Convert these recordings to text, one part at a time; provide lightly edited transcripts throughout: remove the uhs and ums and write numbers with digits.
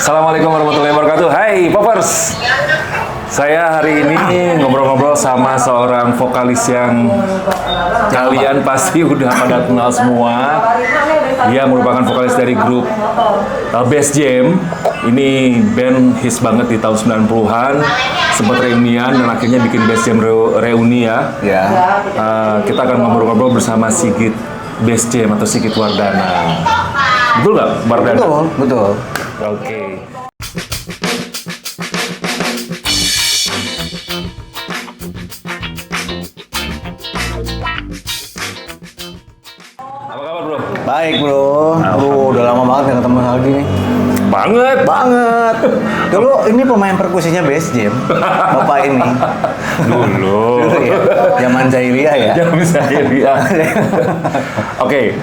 Assalamualaikum warahmatullahi wabarakatuh. Hai Poppers. Saya hari ini ngobrol-ngobrol sama seorang vokalis yang kalian pasti udah pada kenal semua. Dia merupakan vokalis dari grup Bass Jam. Ini band hits banget di tahun 90-an. Sempat reunian dan akhirnya bikin Bass Jam reuni ya. Kita akan ngobrol-ngobrol bersama Sigit Bass Jam atau Sigit Wardana. Betul nggak, Wardana? Betul. Oke. Apa kabar, Bro? Baik, Bro. Udah lama banget nggak ketemu lagi nih. Banget. Dulu ini pemain perkusinya Bass Jam. Bapak ini. Dulu ya. Zaman Zairia ya. Zaman Zairia. Oke.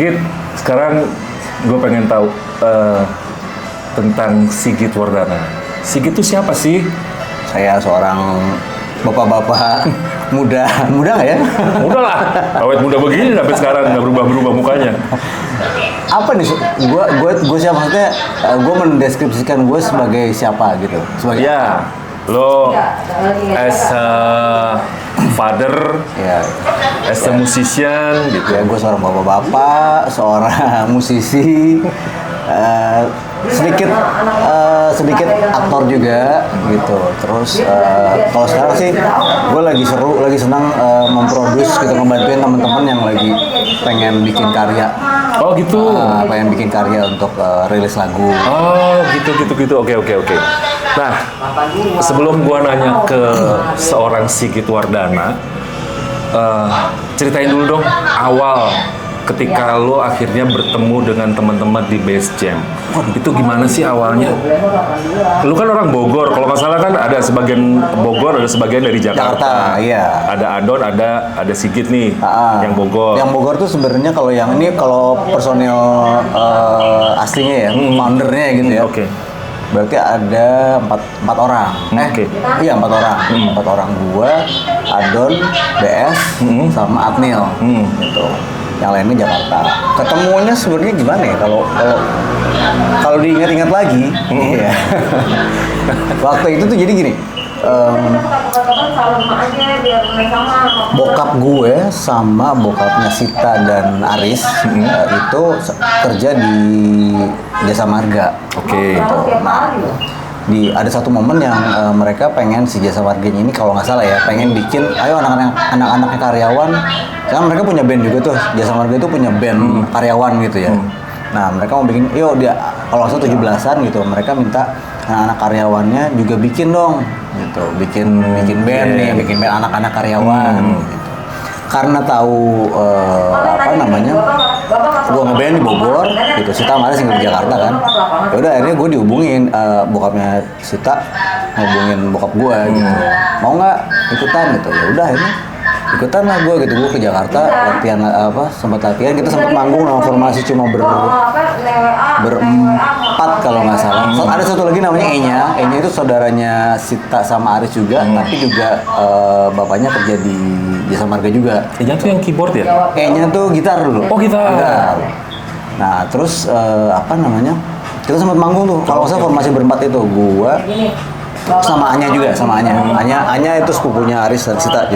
Git, sekarang gue pengen tahu tentang Sigit Wardana. Sigit itu siapa sih? Saya seorang bapak-bapak muda nggak ya? Muda lah, awet muda begini sampai sekarang nggak berubah mukanya. Apa nih? Gue siapa? Maksudnya gue mendeskripsikan gue sebagai siapa gitu? Sebagai ya, lo as a father, ya, as a musician gitu. Ya, gue seorang bapak-bapak, seorang musisi. Sedikit aktor juga gitu. Terus kalau sekarang sih gue lagi senang memproduce gitu, ngebantuin teman-teman yang lagi pengen bikin karya. Oh gitu. Pengen bikin karya untuk rilis lagu. Oh gitu. Oke. Nah, sebelum gua nanya ke seorang Sigit Wardana, ceritain dulu dong awal ketika lo akhirnya bertemu dengan teman-teman di Bass Jam. Itu gimana sih awalnya? Lu kan orang Bogor, kalau nggak salah kan ada sebagian Bogor, ada sebagian dari Jakarta. Iya. Ada Adon, ada Sigit nih, yang Bogor. Yang Bogor tuh sebenarnya kalau yang ini kalau personil aslinya ya, foundernya gitu ya. Oke. Berarti ada empat orang. Iya 4 orang. 4 orang gua, Adon, BS, sama Adnil. Gitu. Yang lainnya Jakarta. Ketemunya sebenarnya gimana ya? Kalau diingat-ingat lagi, ya. Waktu itu tuh jadi gini. Bokap gue sama bokapnya Sita dan Aris itu kerja di Jasa Marga. Oke. Gitu. Nah, ada satu momen yang mereka pengen si Jasa Marganya ini kalau nggak salah ya pengen bikin, ayo anak-anaknya karyawan, karena mereka punya band juga tuh, Jasa Marga itu punya band karyawan gitu ya. Nah mereka mau bikin, yuk dia kalau nggak salah 17-an gitu, mereka minta anak-anak karyawannya juga bikin dong gitu, bikin band nih, bikin band anak-anak karyawan gitu. Karena tahu gue ngeband di Bogor gitu, Sita malah tinggal di Jakarta kan. Ya udah akhirnya gue dihubungin bokapnya Sita, ngehubungin bokap gue gitu, mau nggak ikutan gitu. Ya udah akhirnya ikutan lah gue gitu. Gue ke Jakarta latihan sempat latihan, kita sempat manggung sama formasi cuma berempat kalau nggak salah. Ada satu lagi namanya Enya itu saudaranya Sita sama Aris juga, tapi juga bapaknya kerja di Jasa Marga juga. Enya tuh yang keyboard ya? Enya tuh gitar dulu. Oh gitar. Nah terus kita sempat manggung tuh. Kalau nggak salah formasi berempat itu gue sama Anya juga, Anya itu sepupunya Aris dan Sita.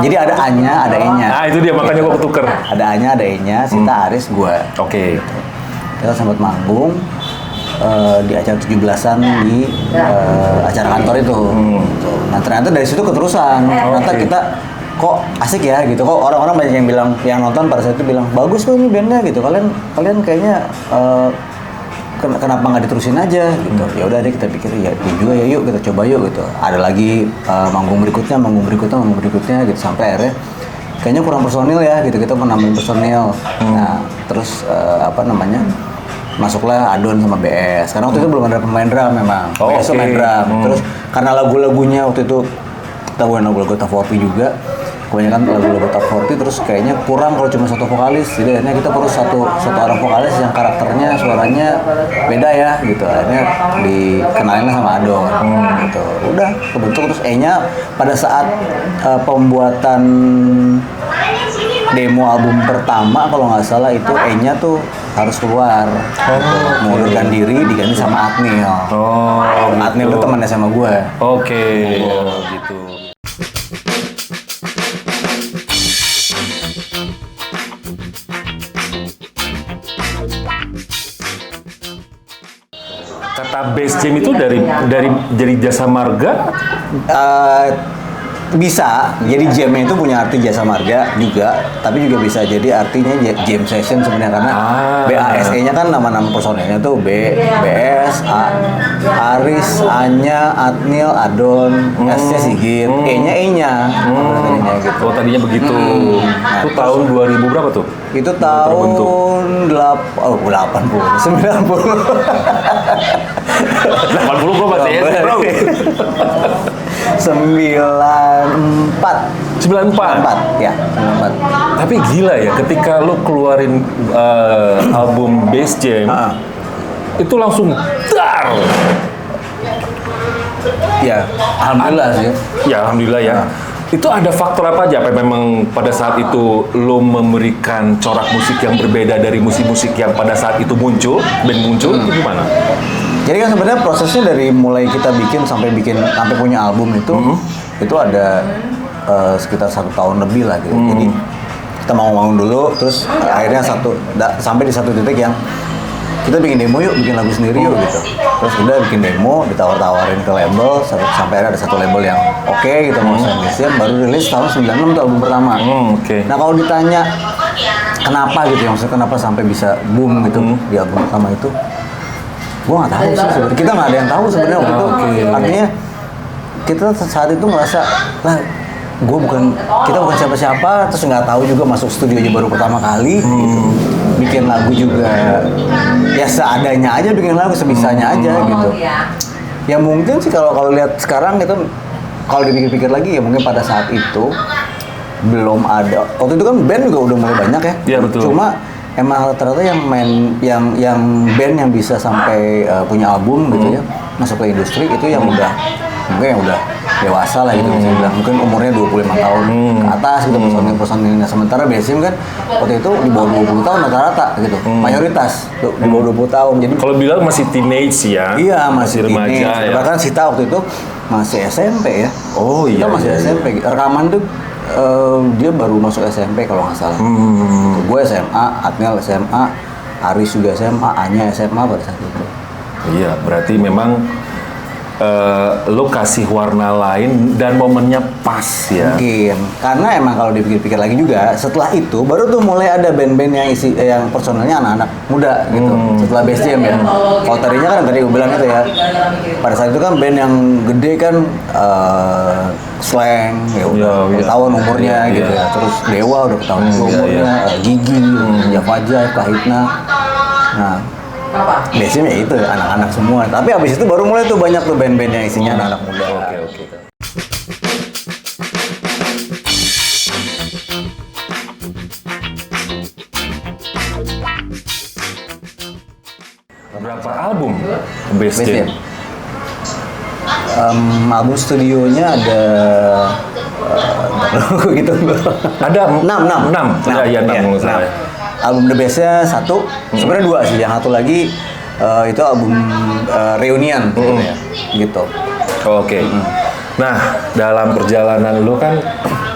Jadi ada Anya, ada Enya. Nah itu dia, makanya gue ketuker. Ada Anya, ada Enya, Sita, Aris, gue. Oke. kita sempat manggung di acara 17-an di acara kantor itu. Gitu. Nah ternyata dari situ keterusan. Ternyata kita kok asik ya gitu. Kok orang-orang banyak yang bilang, yang nonton pada saat itu bilang bagus kok ini bandnya gitu. Kalian kayaknya kenapa nggak diterusin aja gitu. Ya udah deh kita pikir ya juga ya yuk kita coba yuk gitu. Ada lagi manggung berikutnya gitu sampai akhirnya kayaknya kurang personil ya gitu. Kita mau nambahin personil. Nah terus masuklah Adon sama BS. Karena waktu itu belum ada pemain drum memang. BS tuh main drum. Terus karena lagu-lagunya waktu itu kita bukan lagu-lagu top 40 juga. Kebanyakan lagu-lagu top 40 terus kayaknya kurang kalau cuma satu vokalis. Jadi akhirnya kita perlu satu orang vokalis yang karakternya suaranya beda ya gitu. Akhirnya dikenalin sama Adon gitu. Udah kebentuk terus E-nya pada saat pembuatan demo album pertama kalau nggak salah itu E-nya tuh harus keluar mengundurkan diri diganti sama Adnil. Adnil itu temannya sama gue. Gitu. Kata Base Jam itu dari Jasa Marga? Bisa, jadi jamnya itu punya arti jasa marga juga, tapi juga bisa jadi artinya jam session sebenarnya karena BASE-nya kan nama-nama personelnya tuh BS, Aris, Anya, Adnil, Adon, S-nya Sigit, E-nya gitu. Oh tadinya begitu. Itu tahun 2000 berapa tuh? Itu tahun 80, 90. 80 bro masih SD bro. 94 ya 94. Tapi gila ya ketika lu keluarin album Base Jam itu langsung dar. Ya alhamdulillah sih. Ya alhamdulillah ya. Itu ada faktor apa aja? Apa memang pada saat itu lo memberikan corak musik yang berbeda dari musik-musik yang pada saat itu muncul, band muncul, itu gimana? Jadi kan sebenarnya prosesnya dari mulai kita bikin sampai punya album itu ada sekitar 1 tahun lebih lah gitu. Jadi kita mau dulu, terus akhirnya sampai di satu titik yang kita bikin demo yuk, bikin lagu sendiri yuk gitu. Terus udah bikin demo, ditawar-tawarin ke label, sampai ada satu label yang oke gitu mau sign baru rilis tahun 96 itu album pertama. Nah kalau ditanya kenapa gitu ya, maksudnya kenapa sampai bisa boom gitu di album pertama itu, gua nggak tahu sih sebenarnya. Kita nggak ada yang tahu sebenarnya waktu itu. Artinya kita saat itu ngerasa lah kita bukan siapa-siapa, terus nggak tahu juga masuk studio aja baru pertama kali gitu. Bikin lagu juga ya seadanya aja, bikin lagu sebisanya aja gitu. Ya mungkin sih kalau lihat sekarang itu, kalau dipikir-pikir lagi ya mungkin pada saat itu belum ada. Waktu itu kan band juga udah mulai banyak ya. Iya betul. Cuma emang rata-rata yang band yang bisa sampai punya album gitu ya, masuk ke industri itu yang udah dewasa lah gitu bisa bilang, mungkin umurnya 25 tahun ke atas gitu personilnya. Sementara Base Jam kan waktu itu di bawah 20 tahun rata-rata gitu, mayoritas di bawah 20 tahun. Jadi kalau bilang masih teenage ya. Iya, masih remaja ya. Bahkan Sita waktu itu masih SMP ya. Oh iya. Kita masih SMP. Rekaman tuh dia baru masuk SMP kalau nggak salah. Gue SMA, Adnil SMA, Aris juga SMA, Anya SMA pada saat itu. Iya, berarti memang lo kasih warna lain dan momennya pas ya. Mungkin karena emang kalau dipikir-pikir lagi juga setelah itu baru tuh mulai ada band-band yang personelnya anak-anak muda gitu. Setelah Base Jam ya. Kalau tadinya kan tadi gue bilang itu ya, pada saat itu kan band yang gede kan Slang ya udah ketahuan umurnya gitu ya. Terus Dewa udah ketahuan umurnya, Gigi, Java Jive, Kahitna. Nah biasanya itu anak-anak semua. Tapi abis itu baru mulai tuh banyak tuh band-band yang isinya anak-anak muda. Oke. Berapa album Base Jam? Album studionya ada gitu. Ada 6. Ya 6. Album The Best-nya 1, sebenarnya 2 sih. Yang satu lagi itu album Reunion gitu. Oke. Nah, dalam perjalanan lu kan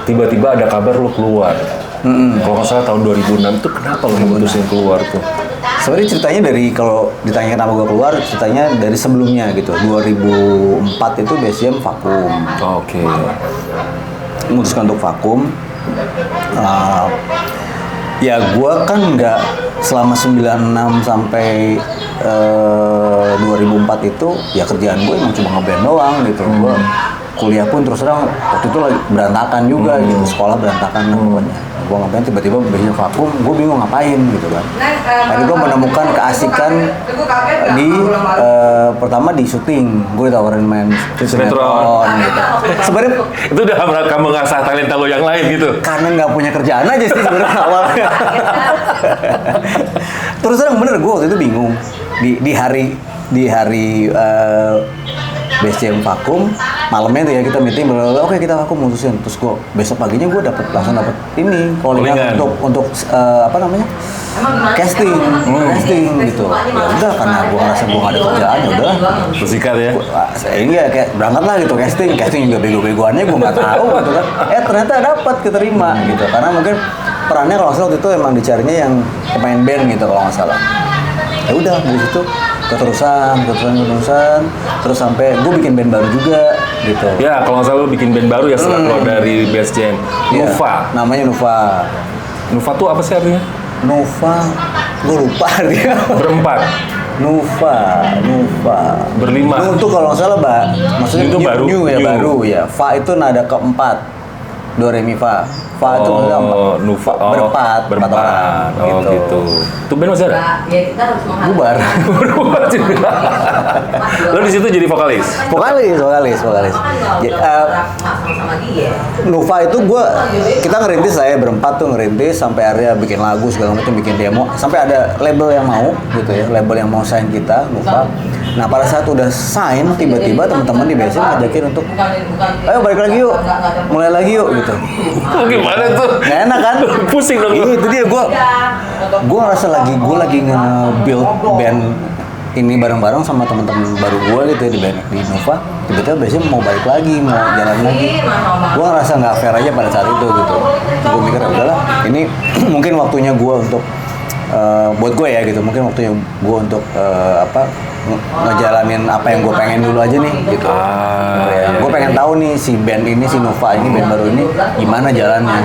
tiba-tiba ada kabar lu keluar. Kalau nggak salah tahun 2006 itu kenapa lu memutusin keluar tuh? Sebenarnya ceritanya dari, kalau ditanya kenapa gue keluar, ceritanya dari sebelumnya gitu. 2004 itu Base Jam vakum. Oke. Memutuskan untuk vakum. Ya gue kan nggak selama 96 sampai 2004 itu ya kerjaan gue emang cuma ngeband doang gitu. Gue kuliah pun terus terang waktu itu lagi berantakan juga gitu, sekolah berantakan pokoknya. Gue ngapain tiba-tiba bikin vakum, gue bingung ngapain gitu kan. Akhirnya gue menemukan keasikan di pertama di syuting, gue ditawarin main sinetron gitu. Sebenarnya Itu udah kamu ngasah talenta lo yang lain gitu. karena nggak punya kerjaan aja sih sebenarnya awalnya. Terus terang bener, gue waktu itu bingung di hari Base Jam vakum, malamnya tuh ya kita meeting, oke kita vakum, mutusin. Terus gue besok paginya gue langsung dapet ini callingan untuk apa namanya, casting gitu. Ya udah, karena gue ngerasa gue gak ada kerjaan, ya udah. Bersikat ya. Iya, kayak berangkat lah gitu casting juga bego-begoannya gue nggak tahu gitu kan. Ternyata dapat keterima gitu, karena mungkin perannya kalau nggak salah waktu itu emang dicarinya yang pemain band gitu kalau nggak salah. Ya udah dari situ keterusan terus sampai gue bikin band baru juga gitu. Ya, kalau nggak salah lo bikin band baru ya setelah keluar dari Base Jam. Iya, Nuva. namanya Nuva. Nuva tuh apa sih artinya? Nuva, gue lupa dia. Berempat. Nuva. Berlima. Nu itu kalau nggak salah, Mbak. Maksudnya Itu baru. new ya, New. baru ya. Fa itu nada keempat. Do re mi fa. Fa itu nada keempat. Nuva. Berempat orang. Oh gitu. Tuh band masih ada? Ya kita harus menghadapi. Bubar. Berubah juga. Lo di situ jadi vokalis. vokalis. Sama dia. Nuva itu kita ngerintis, saya berempat tuh ngerintis sampai akhirnya bikin lagu segala macam, bikin demo, sampai ada label yang mau gitu ya, label yang mau sign kita, Nuva. Nah pada saat udah sign, tiba-tiba teman-teman di BSM ngajakin untuk ayo balik lagi yuk, mulai lagi yuk gitu. Gimana tuh? Nggak enak kan? Pusing dong. Itu dia, gue ngerasa gue lagi nge-build band ini bareng-bareng sama teman-teman baru gue gitu ya, di Nova. Tiba-tiba biasanya mau balik lagi, mau jalan lagi. Gue ngerasa nggak fair aja pada saat itu gitu. Gue mikir ya udahlah, ini mungkin waktunya gue untuk buat gue ya gitu. Mungkin waktunya gue untuk ngejalanin apa yang gue pengen dulu aja nih gitu. Gue pengen tahu nih si band ini, si Nova ini, band baru ini gimana jalannya.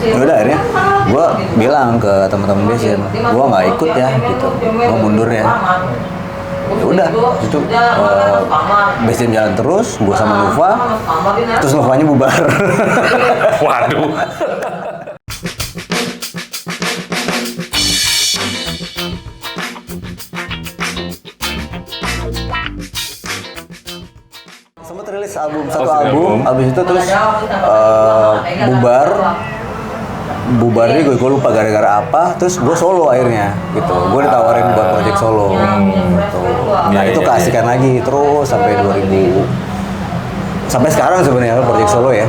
Ya udah, akhirnya gue bilang ke teman-teman BSM, gue nggak ikut ya gitu, gue mundur ya. Ya udah, itu BSM jalan terus, gue sama Nova, terus Novanya bubar. Waduh. Sempat rilis satu album, abis itu terus bubarnya gue lupa gara-gara apa, terus gue solo akhirnya gitu. Gue ditawarin buat project solo gitu. Nah itu keasikan lagi terus sampai 2000, sampai sekarang sebenarnya project solo ya.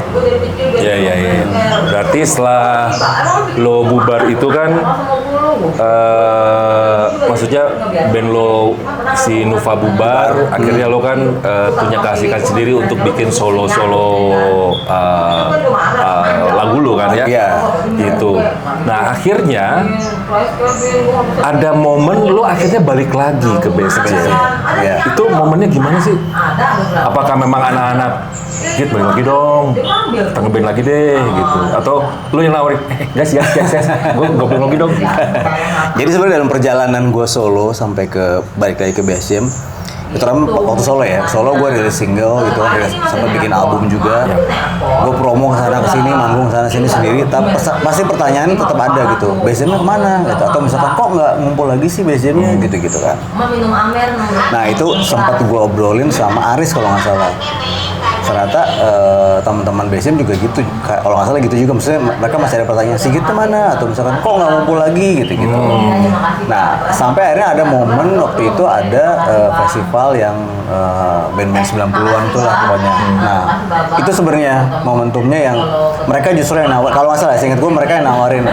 Iya. Berarti setelah lo bubar itu kan, maksudnya band lo si Nuva bubar, akhirnya lo kan punya keasikan sendiri untuk bikin solo lagu lo kan ya? Iya. Gitu. Nah akhirnya ada momen lo akhirnya balik lagi ke Base Jam. Iya. Itu momennya gimana sih? Apakah memang anak-anak Git balik lagi dong, kita ngeband lagi deh gitu, atau lu yang nawarin, guys, gue balik lagi dong. Jadi sebenarnya dalam perjalanan gue solo sampai ke balik lagi ke BSM, itu kan waktu solo ya, solo gue rilis single gitu, sampai bikin album juga. Gue promo kesana kesini, manggung kesana sini sendiri. Tapi pasti pertanyaan tetap ada gitu, BSM-nya kemana? Gitu. Atau misalkan kok nggak ngumpul lagi sih BSM-nya gitu kan. Minum Amer. Nah itu sempat gue obrolin sama Aris kalau nggak salah. Ternyata teman-teman BSM juga gitu, kalau nggak salah gitu juga, maksudnya mereka masih ada pertanyaan, Sigit kemana? Atau misalkan kok nggak ngumpul lagi gitu. Nah sampai akhirnya ada momen waktu itu ada festival yang band-band 90-an itu lah pokoknya. Nah itu sebenarnya momentumnya yang mereka justru yang nawar, kalau nggak salah seingat gue mereka yang nawarin,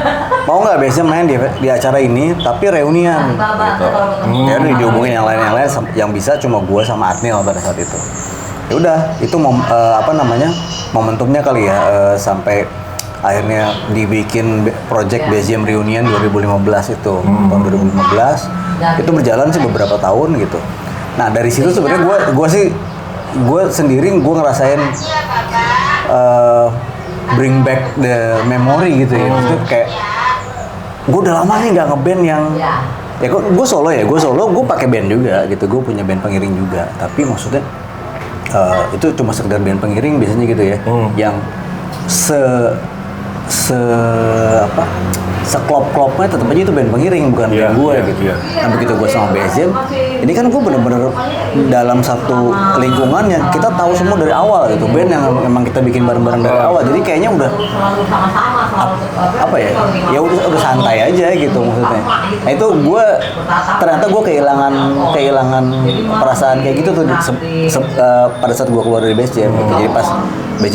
mau nggak BSM main di acara ini tapi reunian gitu. Ya udah dihubungin yang lain yang bisa cuma gue sama Adnil pada saat itu. Ya udah, itu momentumnya kali ya, sampai akhirnya dibikin project Bass Jam Reunion 2015 itu. Tahun 2015 itu berjalan sih beberapa tahun gitu. Nah dari situ sebenarnya gue sendiri gue ngerasain bring back the memory gitu ya. Maksudnya kayak gue udah lama nih nggak ngeband yang ya gue solo, gue pakai band juga gitu, gue punya band pengiring juga. Tapi maksudnya itu cuma sekedar band pengiring biasanya gitu ya, yang seklop-klopnya tetap aja itu band pengiring, bukan band gue gitu. Nah begitu gue sama Bass Jam, ini kan gue bener-bener dalam satu lingkungan yang kita tahu semua dari awal gitu, band yang memang kita bikin bareng-bareng dari awal, jadi kayaknya udah apa ya, ya udah santai aja gitu maksudnya. Nah itu ternyata gue kehilangan perasaan kayak gitu tuh pada saat gue keluar dari Bass Jam gitu. Jadi pas Bass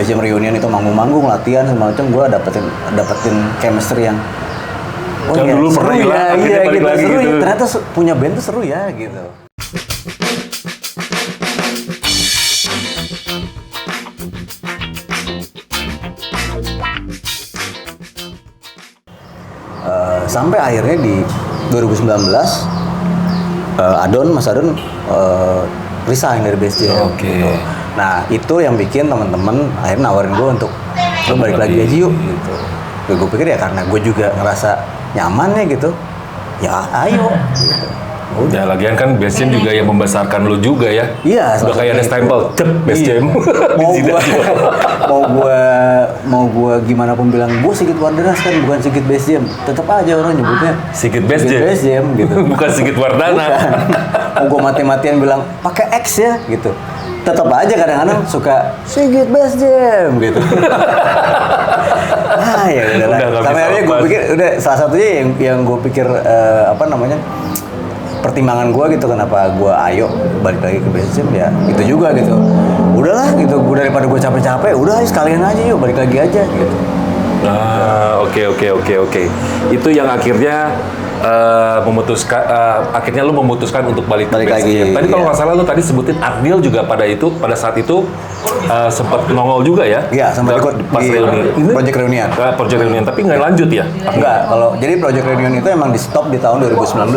Jam Reunion itu manggung-manggung, latihan segala macam, gue dapetin chemistry yang dulu pernah hilang, akhirnya balik gitu, lagi seru gitu. ya, ternyata punya band tuh seru ya gitu. Sampai akhirnya di 2019 Mas Adon resign dari Bass Jam. Gitu. Nah itu yang bikin teman-teman akhirnya nawarin gue untuk lo balik lagi aja yuk gitu. Gue pikir ya karena gue juga ngerasa nyaman ya gitu, ya ayo gitu. Ya lagian kan Bass Jam juga yang membesarkan lu juga ya. Iya, udah kayak ada stempel cep Bass Jam. mau gua gimana pun bilang gue Sigit Wardanas kan, bukan Sigit Bass Jam, tetap aja orang nyebutnya Sigit Bass Jam gitu. Bukan Sigit Wardana. Mau gue mati-matian bilang pakai X ya gitu, tetap aja kadang-kadang suka Sigit Bass Jam gitu. Ah ya udahlah. Sampai akhirnya gue pikir udah salah satunya yang gue pikir pertimbangan gue gitu kenapa gue ayo balik lagi ke Bass Jam ya itu juga gitu. Udahlah gitu, gue daripada gue capek-capek, udah sekalian aja yuk balik lagi aja gitu. Oke. Itu yang akhirnya akhirnya lu memutuskan untuk balik ke Bass Jam. Tadi kalau nggak salah lu tadi sebutin Adnil juga pada saat itu sempat nongol juga ya? Iya, sempat ikut pas di Project Reunion. Project Reunion, tapi nggak lanjut ya? Enggak, jadi Project Reunion itu emang di stop di tahun 2019.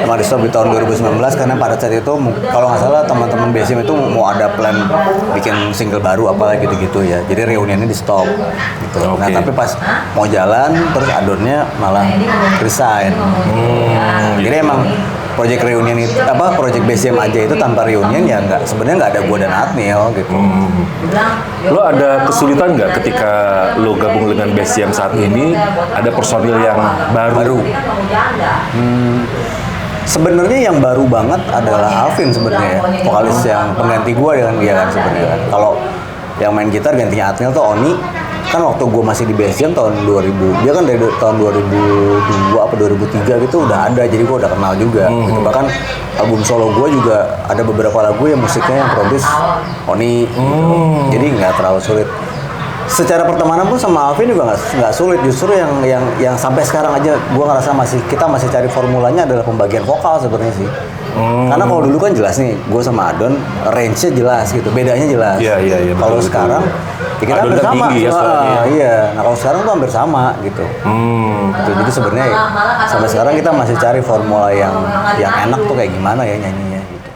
Emang di stop di tahun 2019 karena pada saat itu kalau nggak salah teman-teman Bass Jam itu mau ada plan bikin single baru apalah gitu-gitu ya. Jadi reunionnya di stop gitu. Nah tapi pas mau jalan terus Adonnya malah resign. Jadi emang Project Reunion itu Project Bass Jam aja itu tanpa reunion ya sebenarnya nggak ada gua dan Adnil gitu. Lo ada kesulitan nggak ketika lo gabung dengan Bass Jam saat ini ada personil yang baru? Sebenarnya yang baru banget adalah Alvin sebenarnya, vokalis yang pengganti gua dengan dia kan sebenarnya. Kalau yang main gitar gantinya Adnil tuh Oni. Kan waktu gue masih di Bass Jam tahun 2000, dia kan dari tahun 2002 apa 2003 gitu udah ada, jadi gue udah kenal juga. Gitu. Bahkan album solo gue juga ada beberapa lagu yang musiknya yang produce Oni. Gitu. Jadi nggak terlalu sulit. Secara pertemanan pun sama Alvin juga nggak sulit. Justru yang sampai sekarang aja gue ngerasa kita masih cari formulanya adalah pembagian vokal sebenarnya sih. Karena kalau dulu kan jelas nih, gue sama Adon range-nya jelas gitu, bedanya jelas. Iya. Kalau sekarang ya kita hampir sama. Iya. Nah kalau sekarang tuh hampir sama gitu. Gitu. Jadi sebenarnya sampai sekarang kita masih cari formula yang enak tuh kayak gimana ya nyanyinya gitu.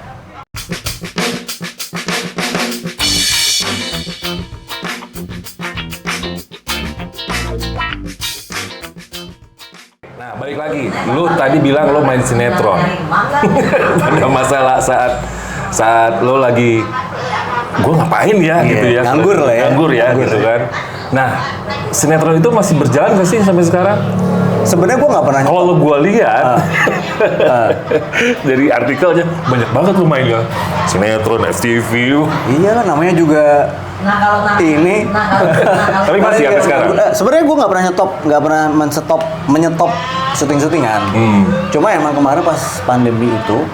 Nah, balik lagi. Lu tadi bilang lu main sinetron. Pada masalah saat lu lagi gue ngapain ya gitu ya. Nganggur gitu kan. Nah, sinetron itu masih berjalan nggak sih sampai sekarang? Sebenarnya gue nggak pernah. Kalau gue lihat dari artikelnya banyak banget lu mainnya sinetron, FTV. Iya lah, namanya juga ini. Tapi masih sampai sekarang. Sebenarnya gue nggak pernah menyetop syuting-syutingan. Cuma emang kemarin pas pandemi itu,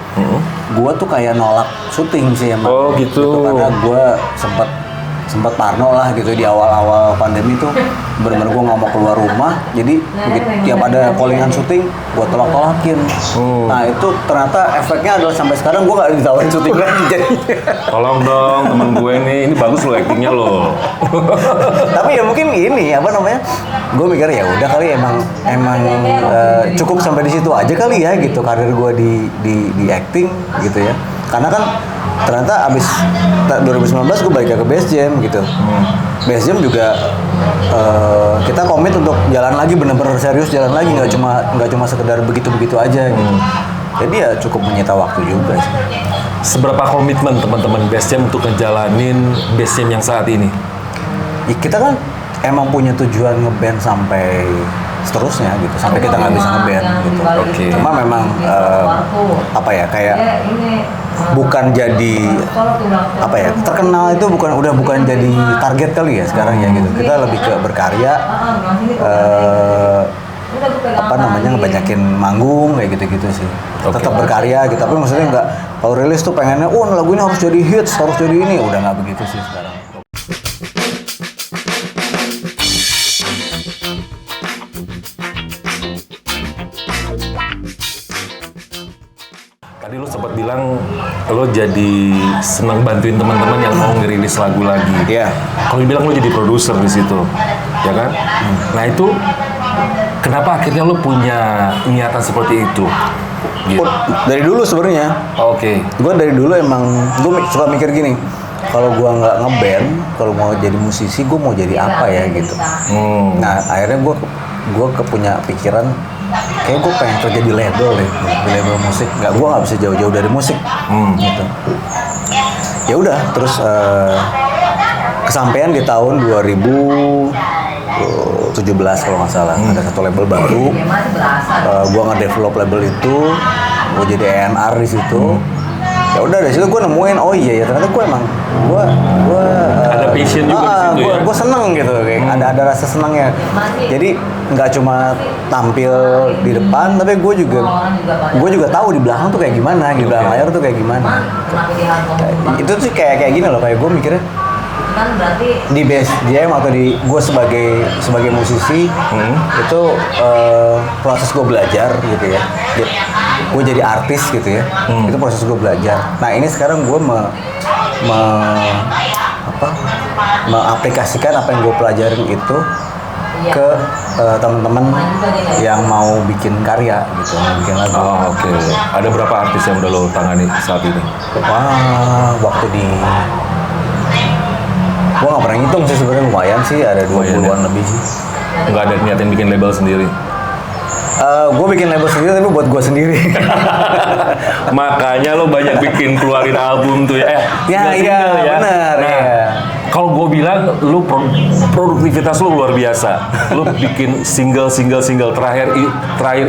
gue tuh kayak nolak syuting sih emang. Oh gitu. Karena gue sempat sempat parno lah gitu di awal-awal pandemi tuh bener-bener gue nggak mau keluar rumah, jadi tiap ada callingan syuting gue tolak-tolakin. Nah itu ternyata efeknya adalah sampai sekarang gue nggak ditawarin syuting lagi jadi. Tolong dong temen gue nih, ini bagus lo actingnya lo. Tapi ya mungkin ini apa namanya, gue mikir ya udah kali emang cukup sampai di situ aja kali ya gitu karir gue di acting gitu ya, karena kan ternyata abis 2019 gue balik ke Base Jam gitu. Base Jam juga kita komit untuk jalan lagi, bener-bener serius jalan lagi, nggak cuma sekedar begitu aja gitu. Jadi ya cukup menyita waktu juga sih. Seberapa komitmen teman-teman Base Jam untuk ngejalanin Base Jam yang saat ini? Ya, kita kan emang punya tujuan ngeband sampai seterusnya gitu, sampai kita nggak bisa ngeband gitu. Oke. Cuma memang apa ya, kayak bukan jadi apa ya, terkenal itu bukan jadi target kali ya sekarang ya gitu. Kita lebih ke berkarya, apa namanya, ngebanyakin manggung kayak gitu sih. Oke. Tetap berkarya gitu, tapi maksudnya nggak kalau rilis tuh pengennya lagu ini harus jadi hits, harus jadi ini, udah nggak begitu sih sekarang. Tadi lo sempat bilang lo jadi senang bantuin teman-teman yang mau ngerilis lagu lagi. Iya. Kalau dibilang lo jadi produser di situ, ya kan? Nah itu kenapa akhirnya lo punya niatan seperti itu? Gitu. Dari dulu sebenarnya. Oke. Gue dari dulu emang gue suka mikir gini, kalau gue nggak ngeband, kalau mau jadi musisi gue mau jadi apa ya gitu. Nah akhirnya gue punya pikiran, kayak gue pengen kerja di label deh, di label musik. Gue nggak bisa jauh-jauh dari musik gitu. Ya udah, terus kesampaian di tahun 2017 kalau nggak salah. Ada satu label baru, gue nge-develop label itu, gue jadi A&R di situ. Ya udah dari situ gue nemuin, oh iya ya ternyata gue Ada passion juga di situ ya? Gue seneng gitu, kayak ada rasa senangnya. Jadi nggak cuma tampil di depan, tapi gue juga tahu di belakang tuh kayak gimana, di belakang layar tuh kayak gimana. Itu sih kayak gini loh, kayak gue mikirnya di Base Jam atau di gue sebagai musisi itu proses gue belajar gitu ya. Gue jadi artis gitu ya, itu proses gue belajar. Nah ini sekarang gue mengaplikasikan apa yang gue pelajarin itu ke teman-teman yang mau bikin karya gitu, mau bikin lagu. Oh, oke. Ada berapa artis yang udah lo tangani saat ini? Wah, waktu gue nggak pernah ngitung sih sebenarnya, lumayan sih, ada 20-an lebih sih. Nggak ada niatin bikin label sendiri? Gue bikin label sendiri tapi buat gue sendiri. Makanya lo banyak bikin keluarin album tuh ya. Single-single ya. Benar. Nah, Iya. kalau gue bilang lo produktivitas lo luar biasa. Lo bikin single terakhir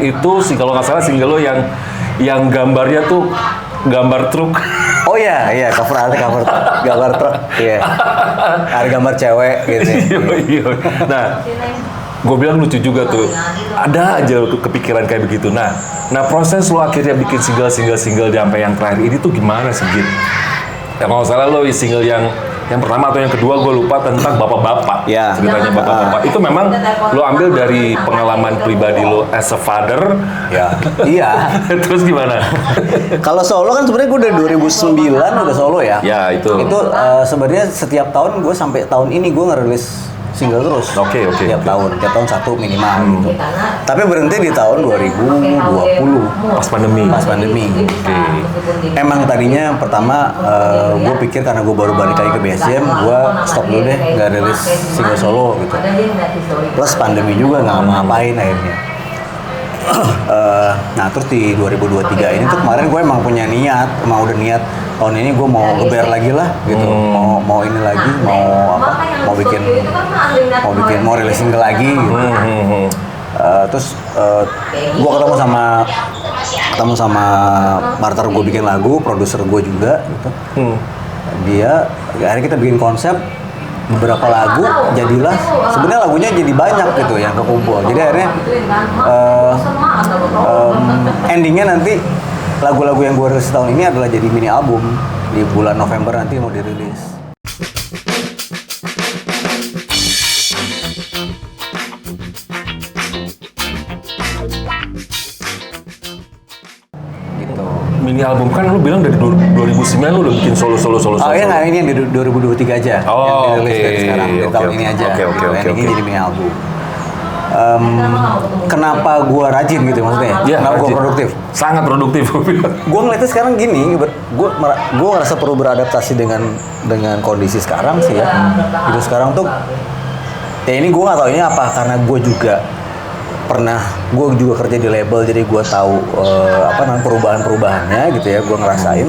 itu sih kalau nggak salah single lo yang gambarnya tuh gambar truk. Oh iya, cover truk, iya. Ada gambar cewek gitu. Iya. Nah, gue bilang lucu juga tuh. Ada aja kepikiran kayak begitu. Nah proses lo akhirnya bikin single sampai yang terakhir ini tuh gimana sih, Git? Ya kalau salah lo single yang pertama atau yang kedua gue lupa, tentang bapak-bapak. Ya. Ceritanya bapak-bapak. Itu memang lo ambil dari pengalaman pribadi lo as a father. Ya. Iya. Terus gimana? Kalau solo kan sebenarnya gue dari 2009 udah solo ya. Ya, itu. Itu sebenarnya setiap tahun gue sampai tahun ini gue ngerilis single terus. Oke. Tiap tahun satu minimal gitu. Tapi berhenti di tahun 2020. Pas pandemi. Oke. Emang tadinya pertama gue pikir karena gue baru balik lagi ke BSM, gue stop dulu deh, nggak rilis single solo gitu. Plus pandemi juga nggak ngapain akhirnya. Nah terus di 2023 ini tuh kemarin gue emang udah niat tahun ini gue mau ngeber lagi lah gitu, mau ini lagi, mau rilis single lagi gitu. Terus gue ketemu sama partner gue bikin lagu, produser gue juga gitu. Dia akhirnya kita bikin konsep beberapa lagu, jadilah sebenarnya lagunya jadi banyak gitu yang kekumpul. Jadi akhirnya endingnya nanti lagu-lagu yang gue rilis tahun ini adalah jadi mini album, di bulan November nanti mau dirilis. mini album kan lu bilang dari 2009 lu udah bikin solo. Oh iya nggak, ini yang di 2023 aja. Oh, yang dirilis dari sekarang, dari tahun ini aja. Oke. Yang ini jadi mini album. Kenapa gua rajin gitu maksudnya? Iya, Kenapa gua rajin. produktif? Sangat produktif. Gue ngeliatnya sekarang gini, gue ngerasa perlu beradaptasi dengan kondisi sekarang sih ya. Itu sekarang tuh, ya ini gue nggak tahu ini apa karena gue juga kerja di label, jadi gue tahu perubahannya gitu ya. Gue ngerasain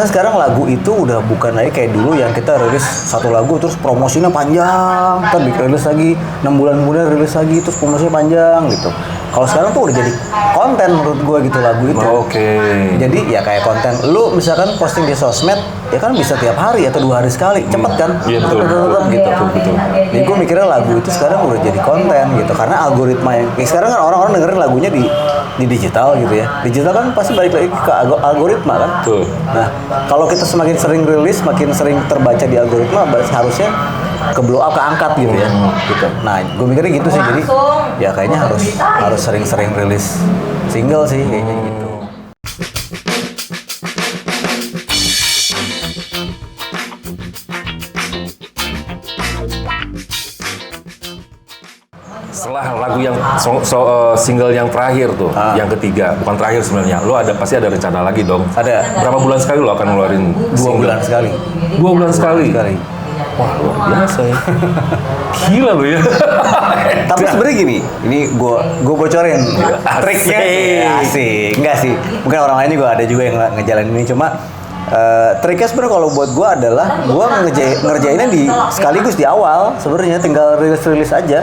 sekarang lagu itu udah bukan lagi kayak dulu yang kita rilis satu lagu terus promosinya panjang, tapi rilis lagi 6 bulan kemudian rilis lagi terus promosinya panjang gitu. Kalau sekarang tuh udah jadi konten menurut gue gitu lagu itu. Oke. Jadi ya kayak konten, lu misalkan posting di sosmed, ya kan bisa tiap hari atau 2 hari sekali, cepet kan? Iya betul Gitu. betul. Jadi gue mikirnya lagu itu sekarang udah jadi konten gitu, karena algoritma yang sekarang kan orang-orang dengerin lagunya di digital gitu ya. Digital kan pasti balik lagi ke algoritma kan. Betul. Nah, kalau kita semakin sering rilis, makin sering terbaca di algoritma, harusnya ke blow up, keangkat gitu ya. Gitu. Nah, gue mikirnya gitu sih. Jadi ya kayaknya harus sering-sering rilis single sih kayaknya gitu. Setelah lagu yang single yang terakhir tuh, yang ketiga, bukan terakhir sebenarnya, lo pasti ada rencana lagi dong. Ada. Berapa bulan sekali lo akan ngeluarin 2 single? bulan sekali. 2 bulan sekali. Wah, luar biasa ya. Gila lo ya. Tapi sebenarnya gini, ini gue bocorin triknya. Asik. Enggak sih. Mungkin orang lain juga ada juga yang ngejalanin ini, cuma triknya sebenarnya kalau buat gue adalah gue ngerjainnya sekaligus di awal, sebenarnya tinggal rilis aja.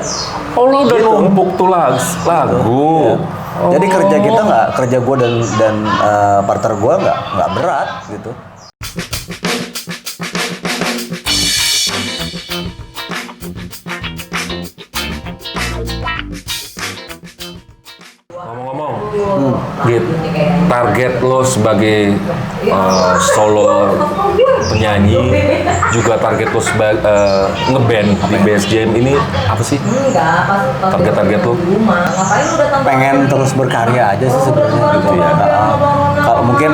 Oh, lo udah Gitu. numpuk tuh lagu. Iya. Jadi kerja gue dan partner gue nggak berat gitu. Ngomong-ngomong, Git, target lo sebagai solo penyanyi, juga target lo sebagai ngeband di BSJM ini apa sih? Target-target lo? Pengen terus berkarya aja sih sebenarnya gitu ya. Kalau mungkin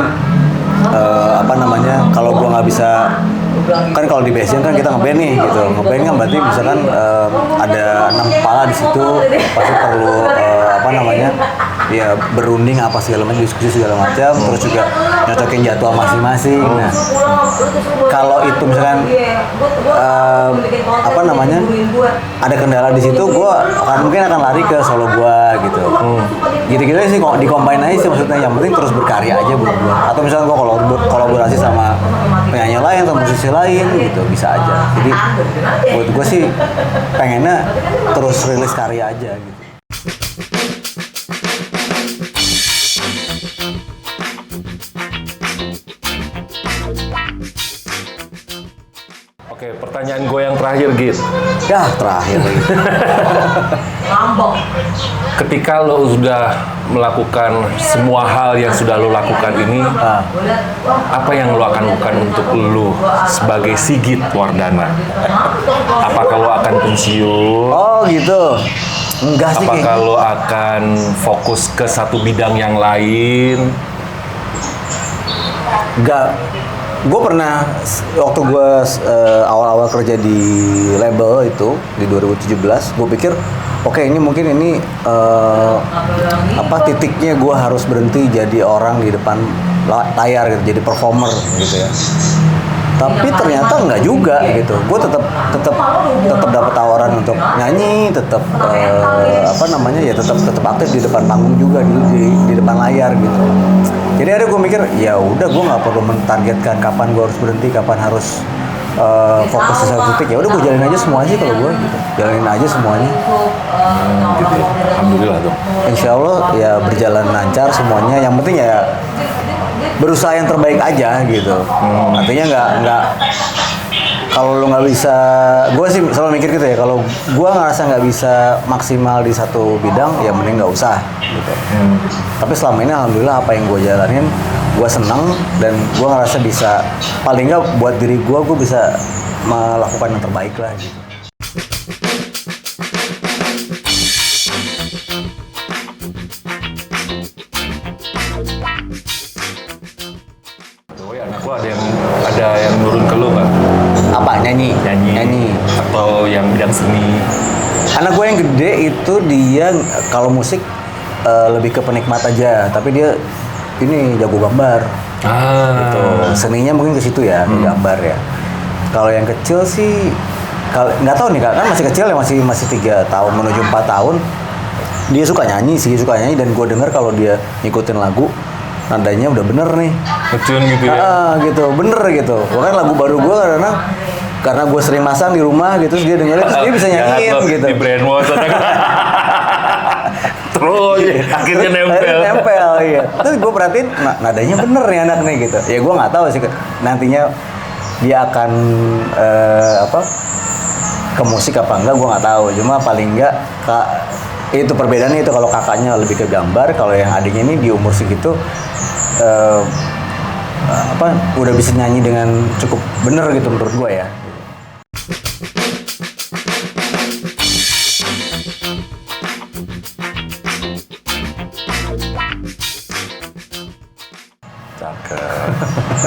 kalau gua nggak bisa, kan kalau di BSJM kan kita ngeband nih gitu. Ngeband kan berarti misalkan ada 6 kepala di situ, pasti perlu ya berunding apa segala macam, diskusi segala macam, terus juga nyocokin jadwal masing-masing. Nah, kalau itu misalkan ada kendala di situ, gua mungkin akan lari ke solo gua gitu. Gitu-gitu sih, kok di-combine aja sih maksudnya. Yang penting terus berkarya aja buat gua. Atau misalkan gua kolaborasi sama penyanyi lain atau musisi lain gitu, bisa aja. Jadi buat gua sih pengennya terus rilis karya aja gitu. Oke, pertanyaan gue yang terakhir, Git. Ya, terakhir lagi. Ketika lo sudah melakukan semua hal yang sudah lo lakukan ini, apa yang lo akan lakukan untuk lo sebagai Sigit Wardana? Apakah lo akan pensiun? Oh gitu. Enggak sih Apakah kayaknya. lo akan fokus ke satu bidang yang lain? Enggak. Gue pernah, waktu gue awal-awal kerja di label itu di 2017, gue pikir oke, ini mungkin titiknya gue harus berhenti jadi orang di depan layar gitu, jadi performer gitu ya. Tapi ternyata enggak juga gitu. Gue tetap dapat tawaran untuk nyanyi, tetap tetap aktif di depan panggung juga, di depan layar gitu. Jadi ada gue mikir, ya udah, gue nggak perlu mentargetkan kapan gue harus berhenti, kapan harus fokus di satu titik. Ya udah, gue jalanin aja semuanya sih kalau gue gitu. Jalanin aja semuanya. Gitu ya. Alhamdulillah dong. Insya Allah ya berjalan lancar semuanya. Yang penting ya berusaha yang terbaik aja gitu. Artinya nggak kalau lo nggak bisa, gue sih selalu mikir gitu ya, kalau gue ngerasa nggak bisa maksimal di satu bidang, ya mending nggak usah gitu. Tapi selama ini alhamdulillah apa yang gue jalanin, gue senang dan gue ngerasa bisa, paling nggak buat diri gue bisa melakukan yang terbaik lah gitu. ada yang nurun ke lu nggak? Apa nyanyi? Nyanyi. Atau yang bidang seni? Anak gue yang gede itu dia kalau musik lebih ke penikmat aja, tapi dia ini jago gambar. Gitu. Seninya mungkin ke situ ya, ke gambar ya. Kalau yang kecil sih, nggak tahu nih kan masih kecil ya, masih 3 tahun menuju 4 tahun. Dia suka nyanyi dan gue dengar kalau dia ngikutin lagu, nadanya udah bener nih. Ngecun gitu ya? Gitu, bener gitu. Bahkan lagu baru gue karena gue sering masang di rumah gitu, terus dia dengerin, terus dia bisa nyanyiin gitu. Di brainwash. Terus akhirnya Nempel, iya. Terus gue perhatiin, nadanya bener nih anak nih gitu. Ya gue nggak tahu sih nantinya dia akan ke musik apa enggak, gue nggak tahu. Cuma paling enggak itu perbedaannya itu, kalau kakaknya lebih ke gambar, kalau yang adiknya ini di umur segitu udah bisa nyanyi dengan cukup bener gitu menurut gue ya.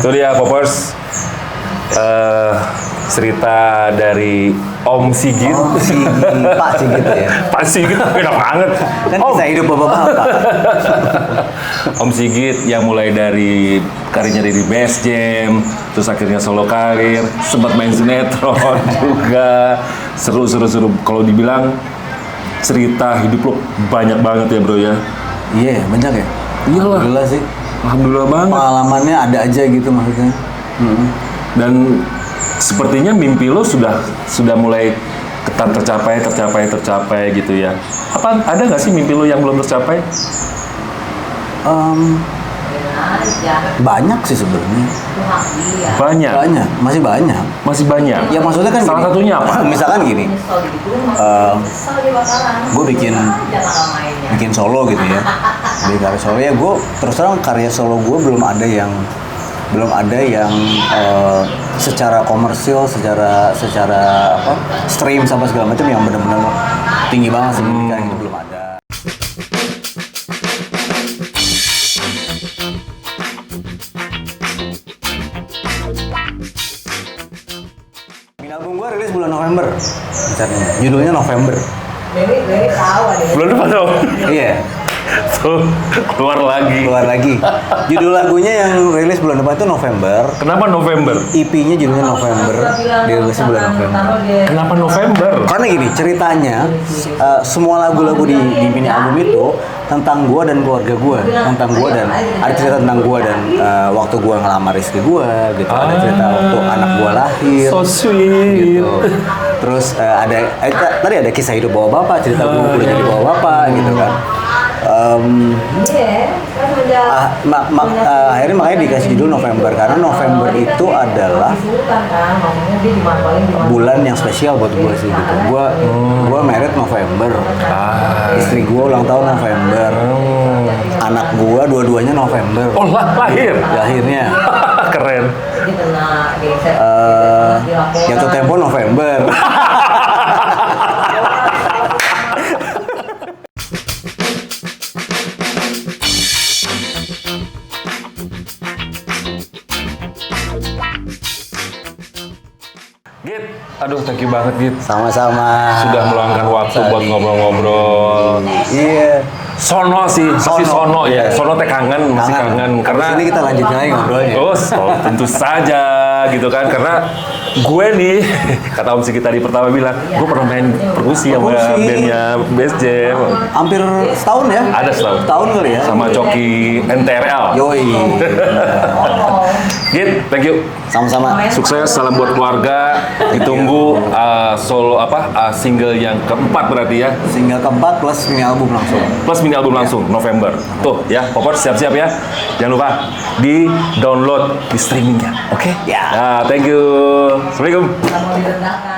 Itu dia Popers, cerita dari Om Sigit. Pak Sigit ya. Pak Sigit beda banget. Kan bisa hidup bapak-bapak. Om Sigit yang mulai dari karirnya di Best Jam, terus akhirnya solo karir, sempat main sinetron juga. Seru. Kalau dibilang cerita hidup lo banyak banget ya bro ya. Iya, banyak ya. Iyalah. Alhamdulillah sih. Alhamdulillah banget. Pengalamannya ada aja gitu maksudnya. Dan sepertinya mimpi lo sudah mulai tercapai gitu ya. Ada nggak sih mimpi lo yang belum tercapai? Banyak sih sebenarnya. Banyak. Masih banyak. Masih banyak. Ya maksudnya kan salah gini, satunya apa? Misalkan gini, gue bikin solo gitu ya. Bikin karya solo ya, gue terus terang karya solo gue belum ada yang secara komersil, secara stream sama segala macam yang benar-benar tinggi banget sih, itu belum ada. Album gue rilis bulan November, judulnya November. Dewi tahu ada. Belum depan dong. Iya. Tuh, keluar lagi. Judul lagunya yang rilis bulan depan itu November. Kenapa November? EP-nya judulnya November, dirilisnya bulan November. Kenapa November? Karena gini, ceritanya semua lagu-lagu di mini album itu tentang gue dan keluarga gue, ada cerita tentang gue dan waktu gue ngelamar istri gue, gitu. Ada cerita waktu anak gue lahir, So sweet. gitu. Terus tadi ada kisah hidup bawa bapak, cerita gue kuliah jadi bawa bapak, gitu kan. Akhirnya makanya dikasih judul November, karena November itu adalah bulan yang spesial buat gue sih gitu. Gue married November, istri gue ulang tahun November, anak gue dua-duanya November. Oh lahirnya. Keren. Jatuh tempo November. Git, aduh thank you banget Git. Sama-sama. Sudah meluangkan waktu buat ngobrol-ngobrol. Iya. Sono sih, pasti sono ya. Sono teh kangen, masih kangen. Karena ini kita lanjut lagi ngobrolnya. Tentu saja gitu kan. Karena gue nih, kata Om Sigit tadi pertama bilang, gue pernah main perkusi sama bandnya Best Jam. Hampir setahun ya? Ada setahun. Setahun kali ya? Sama joki NTRL. Yoi. Git, thank you. Sama-sama. Sukses, salam buat keluarga. Ditunggu single yang keempat berarti ya. Single keempat plus mini album langsung. Plus mini album langsung, November. Tuh ya, Popers siap-siap ya. Jangan lupa di-download di streamingnya. Oke? Ya. Nah, thank you. Assalamualaikum. Mau direndahkan.